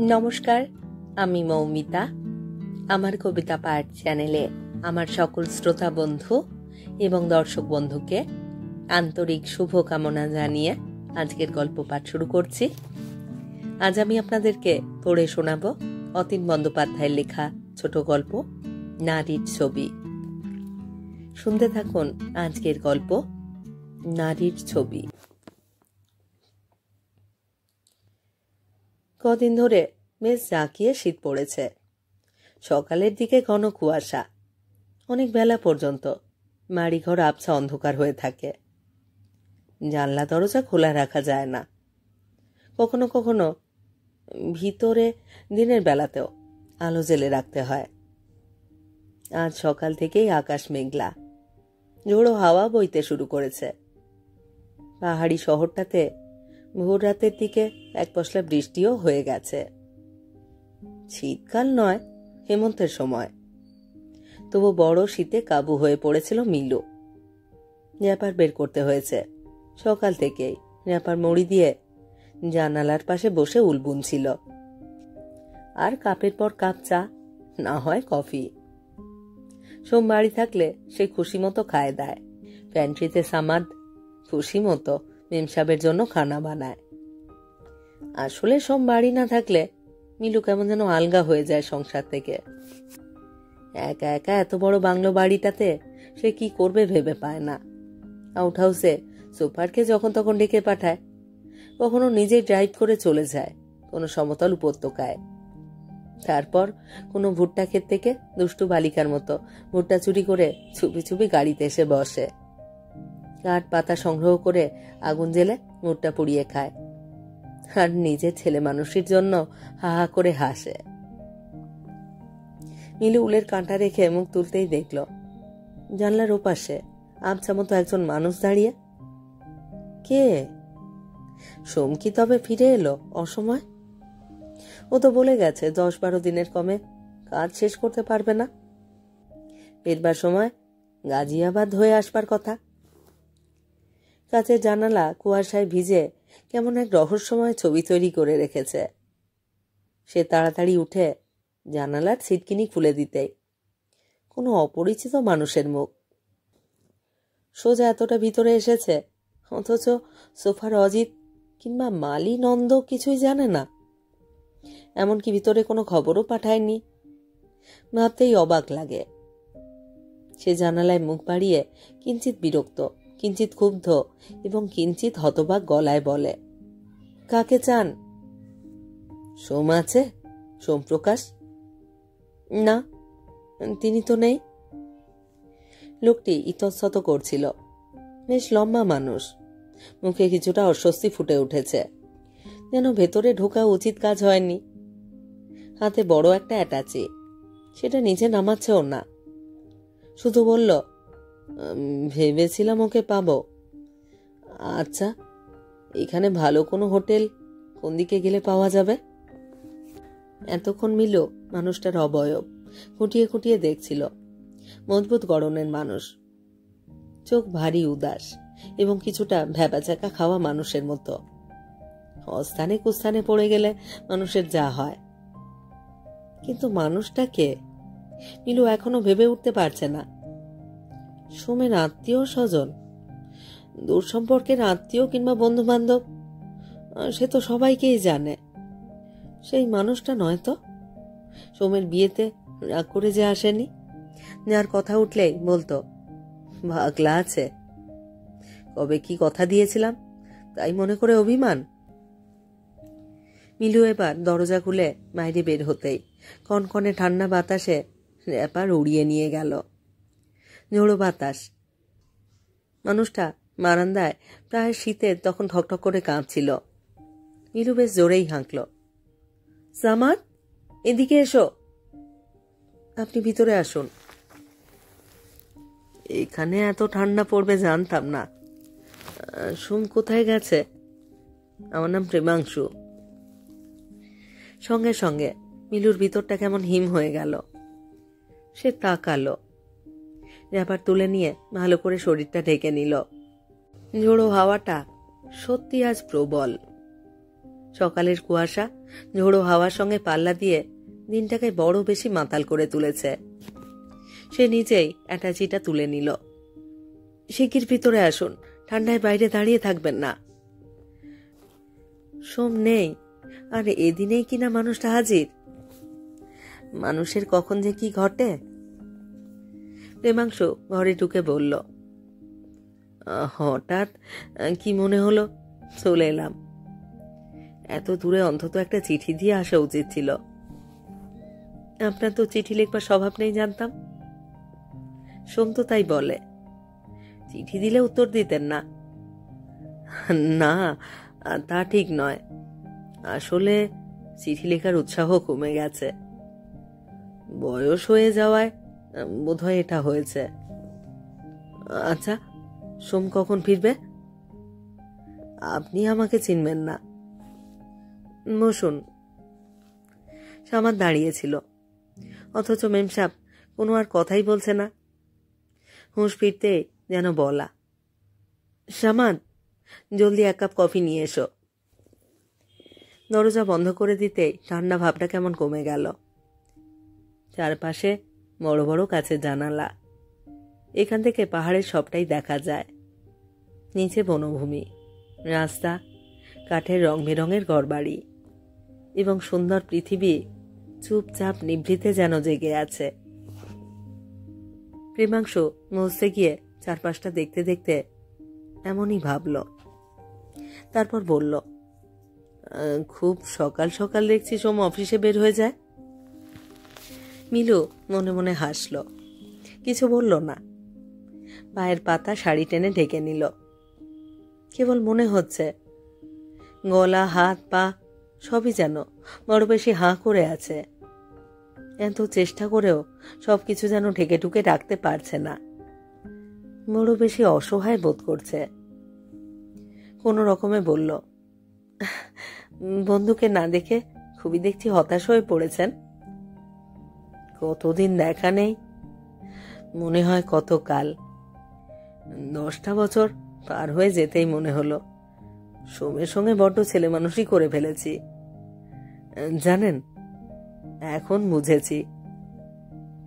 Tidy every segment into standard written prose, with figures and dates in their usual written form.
নমস্কার, আমি মৌমিতা। আমার কবিতা পাঠ চ্যানেলে আমার সকল শ্রোতা বন্ধু এবং দর্শক বন্ধুকে আন্তরিক শুভকামনা জানিয়ে আজকের গল্প পাঠ শুরু করছি। আজ আমি আপনাদেরকে পড়ে শোনাব অতীন বন্দ্যোপাধ্যায়ের লেখা ছোট গল্প নারীর ছবি। শুনতে থাকুন আজকের গল্প নারীর ছবি। কদিন ধরে বেশ জাঁকিয়ে শীত পড়েছে। সকালের দিকে ঘন কুয়াশা, অনেক বেলা পর্যন্ত বাড়িঘর আবছা অন্ধকার হয়ে থাকে। জানলা দরজা খোলা রাখা যায় না। কখনো কখনো ভিতরে দিনের বেলাতেও আলো জ্বেলে রাখতে হয়। আজ সকাল থেকেই আকাশ মেঘলা, ঝোড়ো হাওয়া বইতে শুরু করেছে। পাহাড়ি শহরটাতে ভোর রাতের দিকে এক পশলা বৃষ্টিও হয়ে গেছে। শীতকাল নয়, হেমন্তের সময়, তবু বড় শীতে কাবু হয়ে পড়েছিল মিলু। র্যাপার বের করতে হয়েছে। সকাল থেকেই র্যাপার মুড়ি দিয়ে জানালার পাশে বসে উল বুনছিল। আর কাপের পর কাপ চা, না হয় কফি। সোম বাড়ি থাকলে সে খুশি মতো খায় দায়। প্যান্ট্রিতে সামাদ খুশি মতো মেমসাবের জন্য খানা বানায়। আসলে সোম বাড়ি না থাকলে মিলু কেমন যেন আলগা হয়ে যায় সংসার থেকে। একা একা এত বড় বাংলো বাড়িটাতে সে কি করবে ভেবে পায় না। আউট হাউসে সুপারকে যখন তখন ডেকে পাঠায়, কখনো নিজে ড্রাইভ করে চলে যায় কোনো সমতল উপত্যকায়। তারপর কোনো ভুট্টা ক্ষেত থেকে দুষ্টু বালিকার মতো ভুট্টা চুরি করে ছুপি ছুপি গাড়িতে এসে বসে। কাঠ পাতা সংগ্রহ করে আগুন জ্বেলে ভুট্টা পুড়িয়ে খায়, আর নিজের ছেলে মানুষের জন্য হা হা করে হাসে। মিলু উলের কাঁটা রেখে মুখ তুলতেই দেখল জানলার ওপাশে আবছা মতো একজন মানুষ দাঁড়িয়ে। কে? সোম কি তবে ফিরে এলো অসময়? ও তো বলে গেছে 10-12 দিনের কমে কাজ শেষ করতে পারবে না। ফিরবার সময় গাজিয়াবাদ হয়ে আসবার কথা। কাছের জানালা কুয়াশায় ভিজে কেমন এক রহস্যময় ছবি তৈরি করে রেখেছে। সে তাড়াতাড়ি উঠে জানালার ছিটকিনি খুলে দিতেই কোনো অপরিচিত মানুষের মুখ। সোজা এতটা ভিতরে এসেছে, অথচ সোফার অজিত কিংবা মালি নন্দ কিছুই জানে না। এমনকি ভিতরে কোনো খবরও পাঠায়নি। ভাবতেই অবাক লাগে। সে জানালায় মুখ বাড়িয়ে কিঞ্চিত বিরক্ত, কিঞ্চিত ক্ষুব্ধ এবং কিঞ্চিত হতবাক গলায় বলে, কাকে চান? সোম আছে? সোমপ্রকাশ? না, তিনি তো নেই। লোকটি ইতস্তত করছিল। বেশ লম্বা মানুষ, মুখে কিছুটা অস্বস্তি ফুটে উঠেছে, যেন ভেতরে ঢোকা উচিত কাজ হয়নি। হাতে বড় একটা অ্যাটাচি, সেটা নিচে নামাচ্ছেও না। শুধু বলল, ভেবেছিলাম ওকে পাবো। আচ্ছা, এখানে ভালো কোনো হোটেল কোন দিকে গেলে পাওয়া যাবে? এতক্ষণ মিলু মানুষটার অবয়ব খুঁটিয়ে খুঁটিয়ে দেখছিল। মজবুত গড়নের মানুষ, চোখ ভারী উদাস এবং কিছুটা ভ্যাবাচাকা খাওয়া মানুষের মতো। অস্থানে কুস্থানে পড়ে গেলে মানুষের যা হয়। কিন্তু মানুষটা কে? মিলু এখনো ভেবে উঠতে পারছে না। সোমের আত্মীয় স্বজন, দূর সম্পর্কের আত্মীয় কিংবা বন্ধু বান্ধব, সে তো সবাইকেই জানে। সেই মানুষটা নয় তো? সোমের বিয়েতে রাগ করে যে আসেনি, যার কথা উঠলেই বলতো ভাগলা আছে, কবে কি কথা দিয়েছিলাম তাই মনে করে অভিমান। মিলু এবার দরজা খুলে বাইরে বের হতেই কনকনে ঠান্ডা বাতাসে র্যাপার উড়িয়ে নিয়ে গেল। ঝোড়ো বাতাস। মানুষটা বারান্দায় প্রায় শীতের তখন ঠকঠক করে কাঁপছিল। মিলু বেশ জোরেই হাঁকল, সামাদ, এদিকে এসো। আপনি ভিতরে আসুন। এখানে এত ঠান্ডা পড়বে জানতাম না। সোম কোথায় গেছে? আমার নাম প্রেমাংশু। সঙ্গে সঙ্গে মিলুর ভিতরটা কেমন হিম হয়ে গেল। সে তাকালো। র্যাপার তুলে নিয়ে ভালো করে শরীরটা ঢেকে নিল। ঝোড়ো হাওয়াটা সত্যি আজ প্রবল। সকালের কুয়াশা ঝোড়ো হাওয়ার সঙ্গে পাল্লা দিয়ে দিনটাকে বড় বেশি মাতাল করে তুলেছে। সে নিজেই অ্যাটাচিটা তুলে নিল। শিগগির ভিতরে আসুন, ঠান্ডায় বাইরে দাঁড়িয়ে থাকবেন না। সোম নেই, আর এদিনেই কিনা মানুষটা হাজির। মানুষের কখন যে কি ঘটে। প্রেমাংশু ঘরে ঢুকে বলল, হঠাৎ কি মনে হলো, চলে এলাম। এত দূরে অন্তত একটা চিঠি দিয়ে আসা উচিত ছিল। আপনার তো চিঠি লিখবার স্বভাব নেই জানতাম। সোম তো তাই বলে। চিঠি দিলে উত্তর দিতেন না? না, তা ঠিক নয়। আসলে চিঠি লেখার উৎসাহ কমে গেছে। বয়স হয়ে যাওয়ায় বোধহয় এটা হয়েছে। আচ্ছা, সোম কখন ফিরবে? আপনি আমাকে চিনবেন না। বসুন। সামাদ দাঁড়িয়েছিল, অথচ মেমসাহেব কোনো আর কথাই বলছে না। হুঁশ ফিরতে যেন বলা, সামাদ, জলদি 1 কাপ কফি নিয়ে এসো। দরজা বন্ধ করে দিতেই ঠান্ডা ভাবটা কেমন কমে গেল। চারপাশে বড় বড় কাচের জানালা। এখান থেকে পাহাড়ের সবটাই দেখা যায়। নিচে বনভূমি, রাস্তা, কাঠের রং বেরঙের ঘরবাড়ি এবং সুন্দর পৃথিবী চুপচাপ নিভৃতে যেন জেগে আছে। প্রেমাংশু মসতে গিয়ে চারপাশটা দেখতে দেখতে এমনই ভাবল। তারপর বলল, খুব সকাল সকাল দেখছি সোম অফিসে বের হয়ে যায়। মিলু মনে মনে হাসল, কিছু বলল না। পায়ের পাতা শাড়ি টেনে ঢেকে নিল। কেবল মনে হচ্ছে গলা, হাত, পা সবই যেন বড় বেশি হাঁ করে আছে। এত চেষ্টা করেও সবকিছু যেন ঢেকে ঢুকে রাখতে পারছে না। বড় বেশি অসহায় বোধ করছে। কোনো রকমে বলল, বন্ধুকে না দেখে খুবই দেখছি হতাশ হয়ে পড়েছেন। কতদিন দেখা নেই, মনে হয় কতকাল। 10টা বছর পার হয়ে যেতেই মনে হলো সোমের সঙ্গে বড্ড ছেলে মানুষই করে ফেলেছি। জানেন, এখন বুঝেছি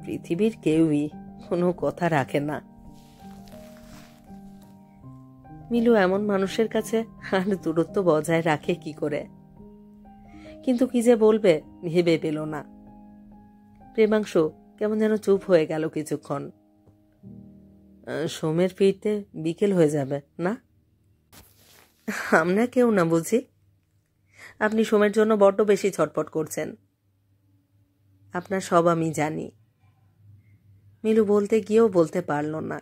পৃথিবীর কেউই কোনো কথা রাখে না। মিলু এমন মানুষের কাছে আর দূরত্ব বজায় রাখে কি করে? কিন্তু কি যে বলবে ভেবে পেল না। প্রেমাংশু কেমন যেন চুপ হয়ে গেল কিছুক্ষণ। সোমের ফিরতে বিকেল হয়ে যাবে না? আমরা কেউ না বুঝি? আপনি সোমের জন্য বড্ড বেশি ছটফট করছেন। আপনার সব আমি জানি। মিলু বলতে গিয়েও বলতে পারল না,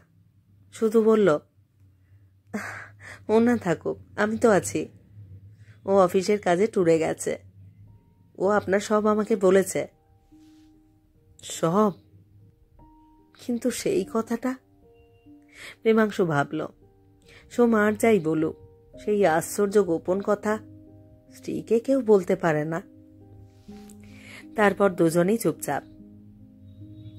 শুধু বলল, ও না থাকুক, আমি তো আছি। ও অফিসের কাজে ট্যুরে গেছে। ও আপনার সব আমাকে বলেছে। সব? কিন্তু সেই কথাটা? প্রেমাংশু ভাবল, সোম আর যাই বলুক, সেই আশ্চর্য গোপন কথা স্ত্রীকে কেউ বলতে পারে না। তারপর দুজনেই চুপচাপ।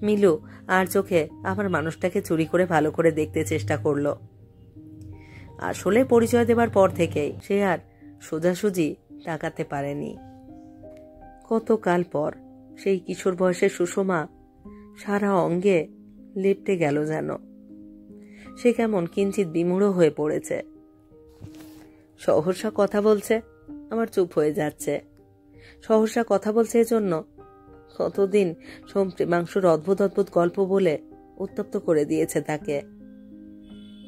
মিলু আর চোখে আমার মানুষটাকে চুরি করে ভালো করে দেখতে চেষ্টা করল। আসলে পরিচয় দেবার পর থেকেই সে আর সোজাসুজি তাকাতে পারেনি। কতকাল পর সেই কিশোর বয়সের সুষমা সারা অঙ্গে লেপ্টে গেল যেন। সে কেমন কিঞ্চিত বিমূঢ় হয়ে পড়েছে। সহসা কথা বলছে, আমার চুপ হয়ে যাচ্ছে। সহসা কথা বলছে এজন্য কতদিন সোম প্রেমাংশুর অদ্ভুত অদ্ভুত গল্প বলে উত্তপ্ত করে দিয়েছে তাকে।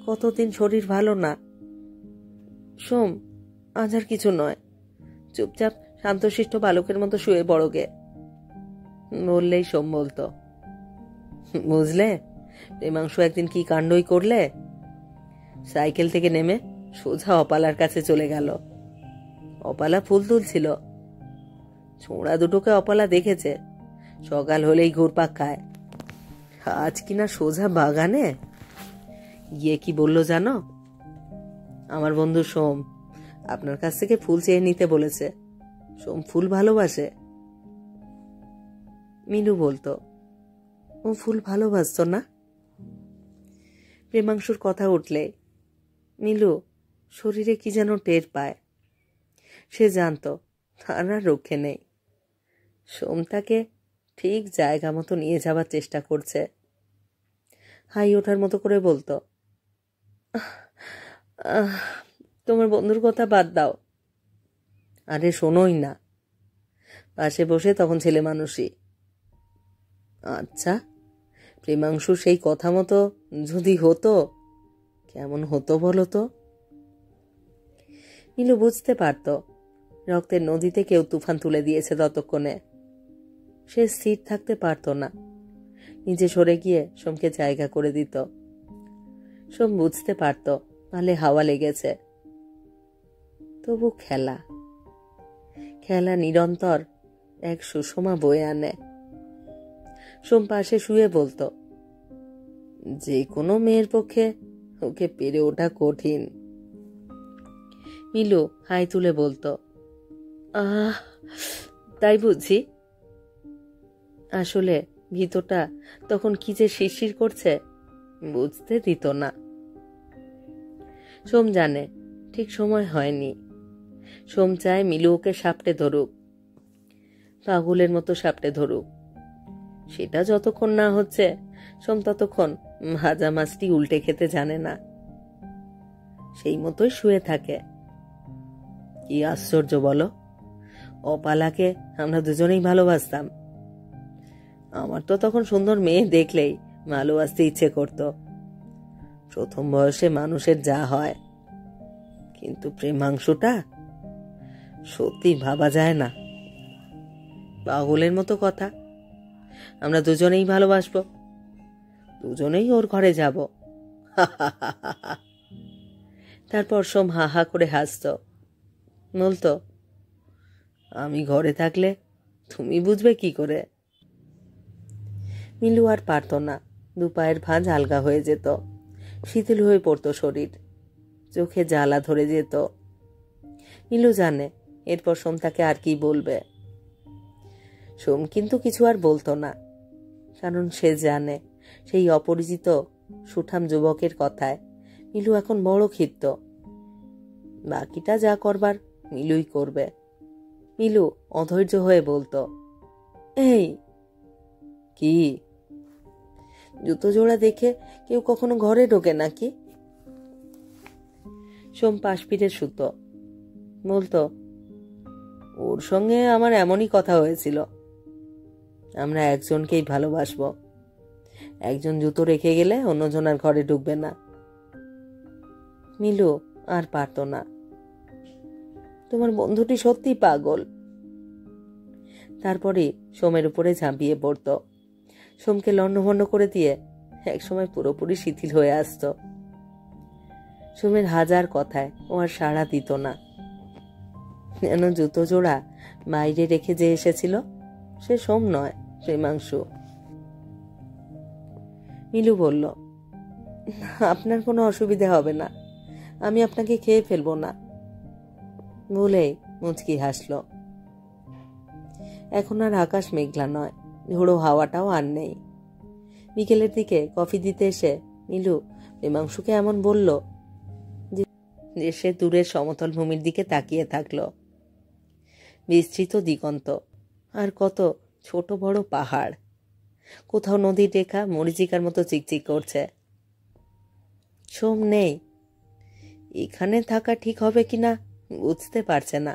কতদিন শরীর ভালো না। সোম, আজ আর কিছু নয়, চুপচাপ শান্তশিষ্ট বালকের মতো শুয়ে বড়গে বললেই সোম বলতো, বুঝলে প্রেমাংশু একদিন কি কাণ্ডই করলে। সাইকেল থেকে নেমে সোজা অপালার কাছে চলে গেল। অপালা ফুল তুলছিল। ছোঁড়া দুটোকে অপালা দেখেছে, সকাল হলেই ঘুরপাক খায়। আজ কিনা সোজা বাগানে গিয়ে কি বলল জানো? আমার বন্ধু সোম আপনার কাছ থেকে ফুল চেয়ে নিতে বলেছে। সোম ফুল ভালোবাসে। মিনু বলতো, ও ফুল ভালোবাসত না? প্রেমাংশুর কথা উঠলে মিলু শরীরে কি যেন টের পায়। সে জানত তার আর রক্ষে নেই। সোম তাকে ঠিক জায়গা মতো নিয়ে যাবার চেষ্টা করছে। হাই ওঠার মতো করে বলতো, তোমার বন্ধুর কথা বাদ দাও। আরে শোনোই না। পাশে বসে তখন ছেলে মানুষই। আচ্ছা, প্রেমাংশু সেই কথা মতো যদি হতো কেমন হতো বলো তো? নীলু বুঝতে পারত রক্তের নদীতে কেউ তুফান তুলে দিয়েছে ততক্ষণে। সে স্থির থাকতে পারত না, নিজে সরে গিয়ে সোমকে জায়গা করে দিত। সোম বুঝতে পারত পালে হাওয়া লেগেছে। তবু খেলা নিরন্তর এক সুষমা বয়ে আনে। সোম পাশে শুয়ে বলতো, যে কোনো মেয়ের পক্ষে ওকে পেরে ওঠা কঠিন। মিলু হাই তুলে বলতো, তাই বুঝি? আসলে ভিতরটা তখন কি যে শিরশির করছে বুঝতে দিত না। সোম জানে ঠিক সময় হয়নি। সোম চায় মিলু ওকে সাপটে ধরুক, পাগলের মতো সাপটে ধরুক। সেটা যতক্ষণ না হচ্ছে সোম ততক্ষণ ভাজা মাছটি উল্টে খেতে জানে না। সেই মতোই শুয়ে থাকে। কি আশ্চর্য বলো, অপালাকে আমরা দুজনেই ভালোবাসতাম। আমার তো তখন সুন্দর মেয়ে দেখলেই ভালোবাসতে ইচ্ছে করত। প্রথম বয়সে মানুষের যা হয়, কিন্তু প্রেমাংশটা সত্যি ভাবা যায় না। পাগলের মতো কথা। আমরা দুজনেই ভালোবাসবো, দুজনেই ওর ঘরে যাব। তারপর সোম হা হা করে হাসত, বলতো, আমি ঘরে থাকলে তুমি বুঝবে কি করে? মিলু আর পারত না। দুপায়ের ভাঁজ আলগা হয়ে যেত, শিথিল হয়ে পড়তো শরীর, চোখে জ্বালা ধরে যেত। মিলু জানে এরপর সোম তাকে আর কি বলবে। সোম কিন্তু কিছু আর বলতো না, কারণ সে জানে সেই অপরিচিত সুঠাম যুবকের কথায় মিলু এখন বড় ক্ষিপ্ত। বাকিটা যা করবার মিলুই করবে। মিলু অধৈর্য হয়ে বলতো, এই কি? জুতো জোড়া দেখে কেউ কখনো ঘরে ঢোকে নাকি? সোম পাশ ফিরে শুত, বলতো, ওর সঙ্গে আমার এমনই কথা হয়েছিল। আমরা একজনকেই ভালোবাসবো, একজন জুতো রেখে গেলে অন্যজন আর ঘরে ঢুকবে না। মিলু আর পারত না। তোমার বন্ধুটি সত্যি পাগল। তারপরে সোমের উপরে ঝাঁপিয়ে পড়ত, সোমকে লণ্ডভণ্ড করে দিয়ে একসময় পুরোপুরি শিথিল হয়ে আসত। সোমের হাজার কথায় ও আর সাড়া দিত না। যেন জুতো জোড়া বাইরে রেখে যে এসেছিল সে সোম নয়, প্রেমাংশু। মিলু বলল, আপনার কোনো অসুবিধা হবে না, আমি আপনাকে খেয়ে ফেলবো না। বলেই মুচকি হাসল। এখন আর আকাশ মেঘলা নয়, ঝোড়ো হাওয়াটাও আর নেই। বিকেলের দিকে কফি দিতে এসে মিলু প্রেমাংশুকে এমন বলল যে সে দূরের সমতল ভূমির দিকে তাকিয়ে থাকল। বিস্তৃত দিগন্ত আর কত ছোট বড় পাহাড়, কোথাও নদীর রেখা মরিচিকার মতো চিকচিক করছে। সোম নেই, এখানে থাকা ঠিক হবে কিনা বুঝতে পারছে না,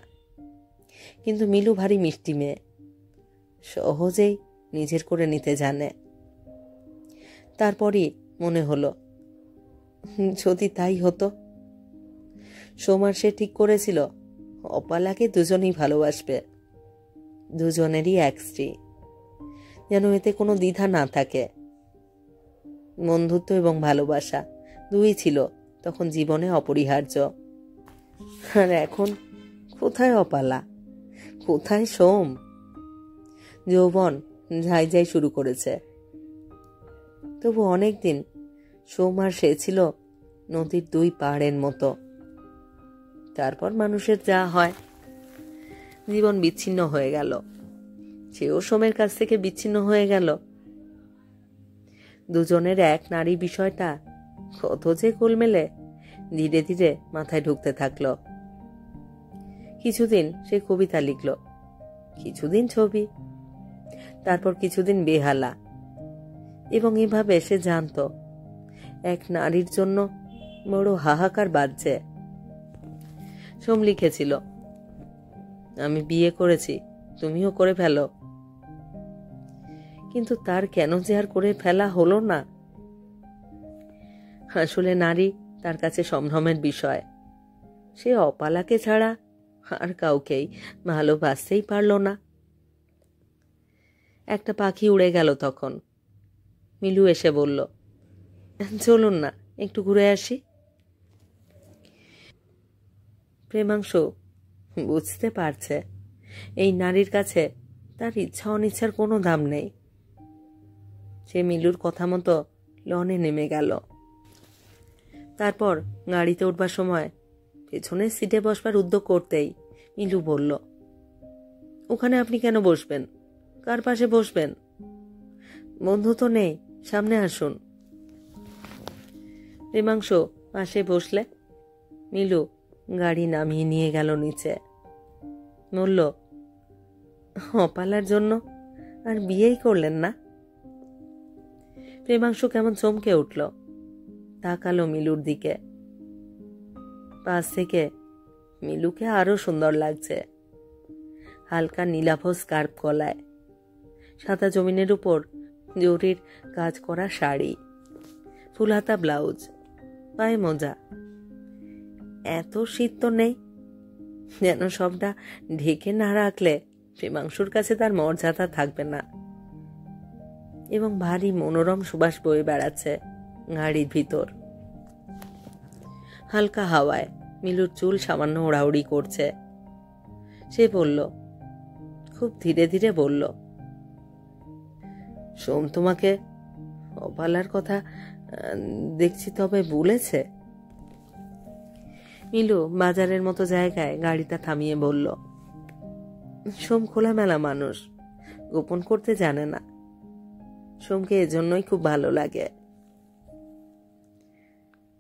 কিন্তু মিলু ভারী মিষ্টি মেয়ে, সহজেই নিজের করে নিতে জানে। তারপরই মনে হলো, যদি তাই হতো। সোম আর সে ঠিক করেছিল অপালাকে দুজনেই ভালোবাসবে, দুজনেরই এক স্ত্রী, যেন এতে কোনো দ্বিধা না থাকে। বন্ধুত্ব এবং ভালোবাসা দুই ছিল তখন জীবনে অপরিহার্য। আর এখন কোথায় অপালা, কোথায় সোম? যৌবন ঝাই ঝাই শুরু করেছে। তবু অনেকদিন সোম আর সে ছিল নদীর দুই পাহাড়ের মতো। তারপর মানুষের যা হয়, জীবন বিচ্ছিন্ন হয়ে গেল, সেও সোমের কাছ থেকে বিচ্ছিন্ন হয়ে গেল। দুজনের এক নারী বিষয়টা কত যে গোলমেলে ধীরে ধীরে মাথায় ঢুকতে থাকলো। কিছুদিন সে কবিতা লিখল, কিছুদিন ছবি, তারপর কিছুদিন বেহালা। এবং এভাবে সে জানত এক নারীর জন্য বড় হাহাকার বাজছে। সোম লিখেছিল, আমি বিয়ে করেছি, তুমিও করে ফেলো। কিন্তু তার কেন যে আর করে ফেলা হলো না। আসলে নারী তার কাছে সম্ভ্রমের বিষয়। সে অপালাকে ছাড়া আর কাউকেই ভালোবাসতেই পারল না। একটা পাখি উড়ে গেল তখন। মিলু এসে বলল, চলুন না একটু ঘুরে আসি। প্রেমাংশু বুঝতে পারছে এই নারীর কাছে তার ইচ্ছা অনিচ্ছার কোনো দাম নেই। সে মিলুর কথা মতো লনে নেমে গেল। তারপর গাড়িতে উঠবার সময় পেছনের সিটে বসবার উদ্যোগ করতেই মিলু বলল, ওখানে আপনি কেন বসবেন? কার পাশে বসবেন? বন্ধু তো নেই, সামনে আসুন। প্রেমাংশু পাশে বসলে মিলু গাড়ি নামিয়ে নিয়ে গেল নিচে। বলল, অপালার জন্য আর বিয়েই করলেন না? প্রেমাংশু কেমন চমকে উঠল, তাকালো মিলুর দিকে। পাশ থেকে মিলুকে আরো সুন্দর লাগছে। হালকা নীলাভ স্কার্ফ গলায়, সাদা জমিনের উপর জরির কাজ করা শাড়ি, ফুলহাতা ব্লাউজ, পায়ে মোজা। এত শীত তো নেই, যেন সবটা ঢেকে না রাখলে প্রেমাংশুর কাছে তার মর্যাদা থাকবে না। এবং ভারী মনোরম সুবাস বয়ে বেড়াচ্ছে গাড়ির ভিতর। হালকা হাওয়ায় মিলুর চুল সামান্য ওড়াউড়ি করছে। সে বলল, খুব ধীরে ধীরে বলল, সোম তোমাকে অপালার কথা দেখছি তবে বলেছে? মিলু বাজারের মতো জায়গায় গাড়িটা থামিয়ে বলল, সোম খোলামেলা মানুষ, গোপন করতে জানে না। সোমকে এজন্যই খুব ভালো লাগে।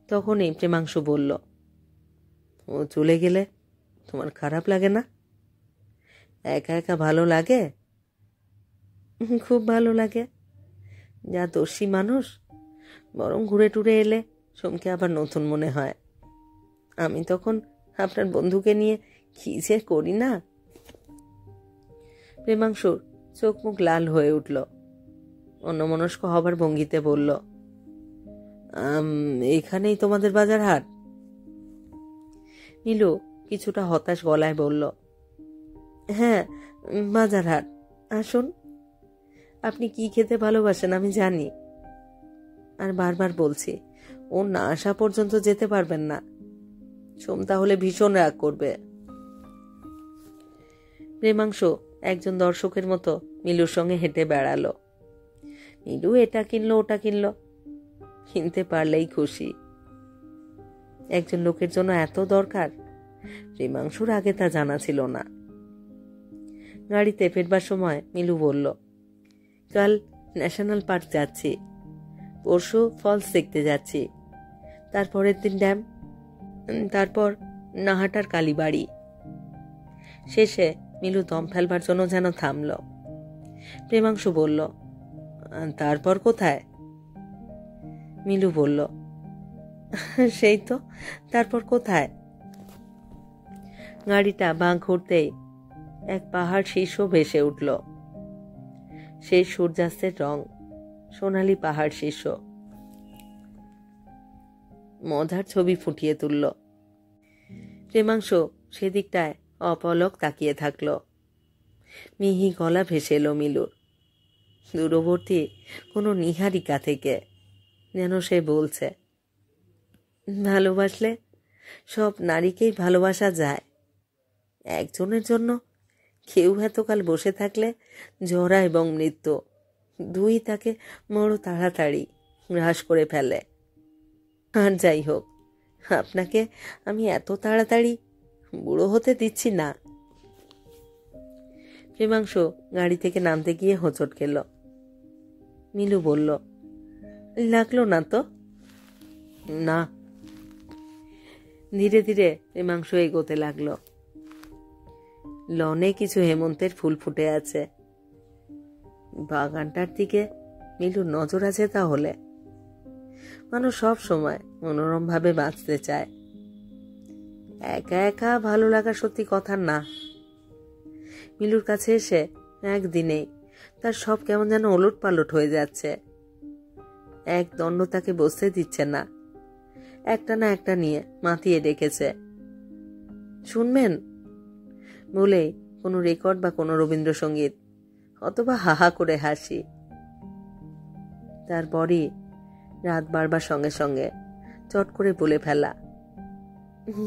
তখনই প্রেমাংশু বলল, ও চলে গেলে তোমার খারাপ লাগে না? একা একা ভালো লাগে? খুব ভালো লাগে। যা দোষী মানুষ, বরং ঘুরে টুরে এলে সোমকে আবার নতুন মনে হয়। আমি তখন আপনার বন্ধুকে নিয়ে কি যে করি না। প্রেমাংশুর চোখ মুখ লাল হয়ে উঠল। অন্যমনস্ক হবার ভঙ্গিতে বলল, এখানেই তোমাদের বাজার হাট? নীলু কিছুটা হতাশ গলায় বলল, হ্যাঁ, বাজার হাট। আসুন, আপনি কি খেতে ভালোবাসেন আমি জানি। আর বারবার বলছি, ও না আসা পর্যন্ত যেতে পারবেন না। সোম তাহলে ভীষণ রাগ করবে। প্রেমাংশু একজন দর্শকের মতো মিলুর সঙ্গে হেঁটে বেড়ালো। মিলু এটা কিনলো ওটা কিনলো, কিনতে পারলেই খুশি। একজন লোকের জন্য এত দরকার, প্রেমাংশুর আগে তা জানা ছিল না। গাড়িতে ফেরবার সময় মিলু বলল, কাল ন্যাশনাল পার্ক যাচ্ছি, পরশু ফলস দেখতে যাচ্ছি, তারপরের দিন ড্যাম, তারপর নাহাটার কালীবাড়ি। শেষে মিলু দম ফেলবার জন্য যেন থামল। প্রেমাংশু বলল, তারপর কোথায়? মিলু বলল, সেই তো, তারপর কোথায়? গাড়িটা বাঁ ঘুরতেই এক পাহাড় শীর্ষ ভেসে উঠল। সেই সূর্যাস্তের রং, সোনালি পাহাড় শীর্ষ মজার ছবি ফুটিয়ে তুলল। প্রেমাংশু সেদিকটায় অপলক তাকিয়ে থাকল। মিহি গলা ভেসে এলো মিলুর, দূরবর্তী কোনো নীহারিকা থেকে, যেন সে বলছে, ভালোবাসলে সব নারীকেই ভালোবাসা যায়। একজনের জন্য কেউ এতকাল বসে থাকলে জরা এবং মৃত্যু দুই তাকে বড় তাড়াতাড়ি গ্রাস করে ফেলে। আর যাই হোক, আপনাকে আমি এত তাড়াতাড়ি বুড়ো হতে দিচ্ছি না। প্রেমাংশু গাড়ি থেকে নামতে গিয়ে হোঁচট খেল। মিলু বলল, লাগলো না তো? না। ধীরে ধীরে প্রেমাংশু এগোতে লাগলো। লনে কিছু হেমন্তের ফুল ফুটে আছে। বাগানটার দিকে মিলুর নজর আছে তাহলে। মানুষ সব সময় মনোরম ভাবে বাঁচতে চায়। একা একা ভালো লাগা সত্যি কথা না। মিলুর কাছে এসে একদিনেই তার সব কেমন যেন ওলট পালট হয়ে যাচ্ছে। এক দণ্ড তাকে বসতে দিচ্ছে না, একটা না একটা নিয়ে মাতিয়ে ডেকেছে। শুনবেন বলেই কোনো রেকর্ড বা কোনো রবীন্দ্রসঙ্গীত অথবা হাহা করে হাসি। তারপরই রাত বাড়বার সঙ্গে সঙ্গে চট করে বলে ফেলা,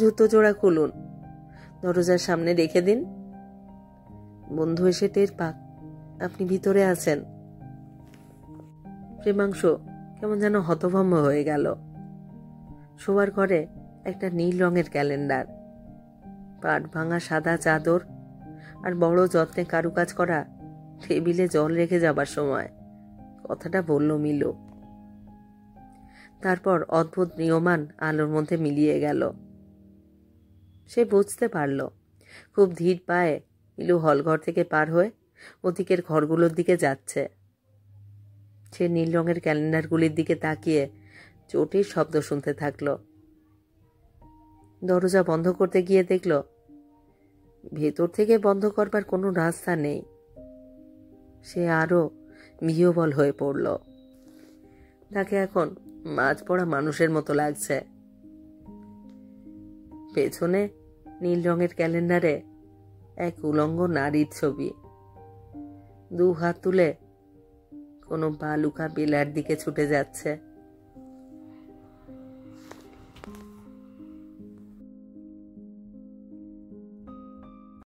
জুতো জোড়া খুলুন, দরজার সামনে রেখে দিন, বন্ধু এসে টের পাক আপনি ভিতরে আছেন। প্রেমাংশু কেমন যেন হতভম্ব হয়ে গেল। শোবার ঘরে একটা নীল রঙের ক্যালেন্ডার, পাট ভাঙা সাদা চাদর আর বড় যত্নে কারুকাজ করা টেবিলে জল রেখে যাবার সময় কথাটা বলল মিলু। তারপর অদ্ভুত নিয়মান আলোর মধ্যে মিলিয়ে গেল। সে বুঝতে পারল খুব ধীর পায়ে মিলু হলঘর থেকে পার হয়ে ওদিকের ঘরগুলোর দিকে যাচ্ছে। সে নীল রঙের ক্যালেন্ডারগুলির দিকে তাকিয়ে চোটের শব্দ শুনতে থাকল। দরজা বন্ধ করতে গিয়ে দেখল ভেতর থেকে বন্ধ করবার কোনো রাস্তা নেই। সে আরো বিহ্বল হয়ে পড়ল। তাকে এখন মাঝ পড়া মানুষের মতো লাগছে। পেছনে নীল রঙের ক্যালেন্ডারে এক উলঙ্গ নারীর ছবি। দু হাত তুলে কোনো বালুকা বেলার দিকে ছুটে যাচ্ছে।